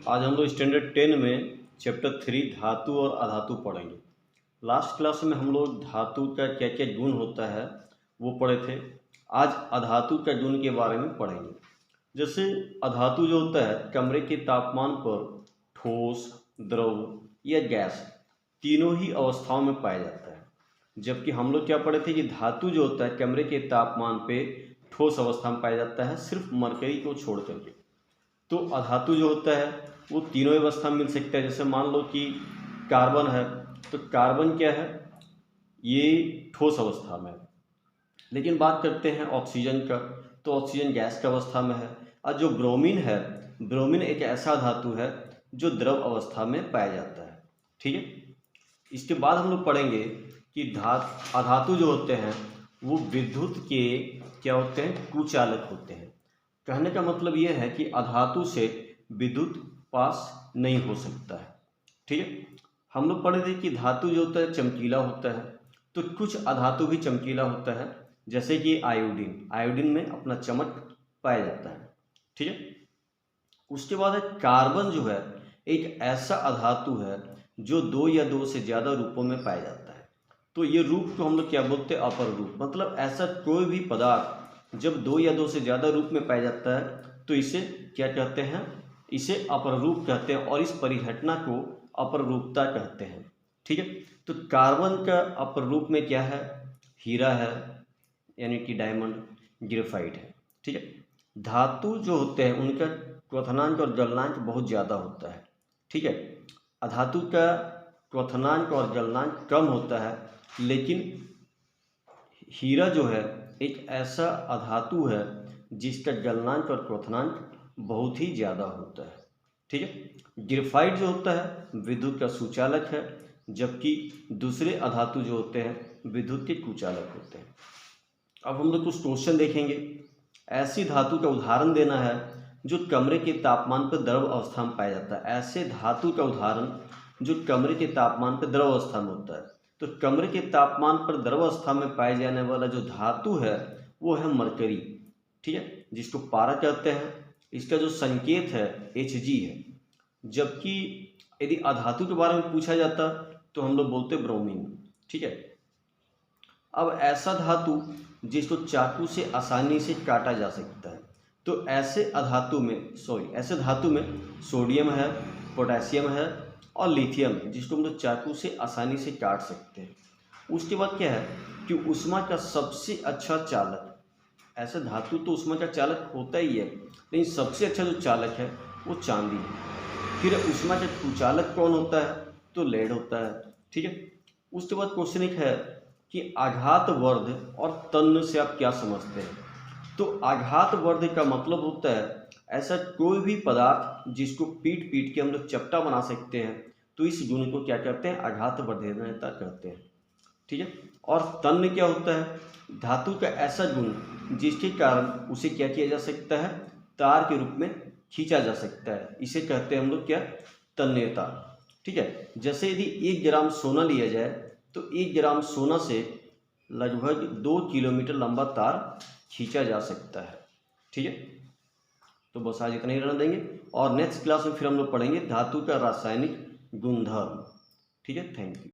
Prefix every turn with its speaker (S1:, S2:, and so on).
S1: आज हम लोग स्टैंडर्ड 10 में चैप्टर 3 धातु और अधातु पढ़ेंगे। लास्ट क्लास में हम लोग धातु का क्या क्या गुण होता है वो पढ़े थे। आज अधातु का गुण के बारे में पढ़ेंगे। जैसे अधातु जो होता है कमरे के तापमान पर ठोस, द्रव या गैस तीनों ही अवस्थाओं में पाया जाता है। जबकि हम लोग क्या पढ़े थे कि धातु जो होता है कमरे के तापमान पे ठोस अवस्था में पाया जाता है, सिर्फ मरकरी को छोड़ करके। तो अधातु जो होता है वो तीनों अवस्था में मिल सकता है। जैसे मान लो कि कार्बन है, तो कार्बन क्या है, ये ठोस अवस्था में है। लेकिन बात करते हैं ऑक्सीजन का, तो ऑक्सीजन गैस का अवस्था में है। और जो ब्रोमीन है, ब्रोमीन एक ऐसा धातु है जो द्रव अवस्था में पाया जाता है। ठीक है, इसके बाद हम लोग पढ़ेंगे कि अधातु जो होते हैं वो विद्युत के क्या होते हैं, कुचालक होते हैं। कहने का मतलब ये है कि अधातु से विद्युत पास नहीं हो सकता है। ठीक है, हम लोग पढ़े थे कि धातु जो होता है चमकीला होता है, तो कुछ अधातु भी चमकीला होता है, जैसे कि आयोडीन। आयोडीन में अपना चमक पाया जाता है। ठीक है, उसके बाद है कार्बन जो है एक ऐसा अधातु है जो 2 या 2 से ज़्यादा रूपों में पाया जाता है। तो ये रूप को हम लोग क्या बोलते हैं, अपर रूप। मतलब ऐसा कोई भी पदार्थ जब 2 या 2 से ज़्यादा रूप में पाया जाता है तो इसे क्या कहते हैं, इसे अपर रूप कहते हैं, और इस परिघटना को अपर रूपता कहते हैं। ठीक है, तो कार्बन का अपर रूप में क्या है, हीरा है, यानी कि डायमंड, ग्रेफाइट है। ठीक है, धातु जो होते हैं उनका क्वथनांक और गलनांक बहुत ज़्यादा होता है। ठीक है, अधातु का क्वथनांक और गलनांक कम होता है, लेकिन हीरा जो है एक ऐसा अधातु है जिसका गलनांक और क्वथनांक बहुत ही ज़्यादा होता है। ठीक है, ग्रेफाइट जो होता है विद्युत का सुचालक है, जबकि दूसरे अधातु जो होते हैं विद्युत के कुचालक होते हैं। अब हम लोग कुछ क्वेश्चन देखेंगे। ऐसी धातु का उदाहरण देना है जो कमरे के तापमान पर द्रव अवस्था में पाया जाता है। ऐसे धातु का उदाहरण जो कमरे के तापमान पर द्रव अवस्था में होता है। तो कमरे के तापमान पर द्रव अवस्था में पाए जाने वाला जो धातु है वो है मरकरी। ठीक है, जिसको पारा कहते हैं। इसका जो संकेत है Hg है। जबकि यदि अधातु के बारे में पूछा जाता तो हम लोग बोलते ब्रोमीन। ठीक है, अब ऐसा धातु जिसको चाकू से आसानी से काटा जा सकता है, तो ऐसे धातु में सोडियम है, पोटेशियम है और लिथियम है, जिसको हम लोग चाकू से आसानी से काट सकते हैं। उसके बाद क्या है कि ऊष्मा का सबसे अच्छा चालक, ऐसे धातु तो ऊष्मा का चालक होता ही है, लेकिन सबसे अच्छा जो चालक है वो चांदी है। फिर ऊष्मा का कुचालक कौन होता है, तो लेड होता है। ठीक है, उसके बाद क्वेश्चन एक है कि आघात वर्ध और तन्य से आप क्या समझते हैं। तो आघात वर्ध का मतलब होता है ऐसा कोई भी पदार्थ जिसको पीट पीट के हम लोग चपटा बना सकते हैं, तो इस गुण को क्या कहते हैं, आघात वर्धनीयता कहते हैं। ठीक है, और तन्य क्या होता है, धातु का ऐसा गुण जिसके कारण उसे क्या किया जा सकता है, तार के रूप में खींचा जा सकता है, इसे कहते हैं हम लोग क्या, तन्यता। ठीक है, जैसे यदि 1 ग्राम सोना लिया जाए तो 1 ग्राम सोना से लगभग 2 किलोमीटर लंबा तार खींचा जा सकता है। ठीक है, तो बस आज इतना ही रहने देंगे, और नेक्स्ट क्लास में फिर हम लोग पढ़ेंगे धातु का रासायनिक गुणधर्म। ठीक है, थैंक यू।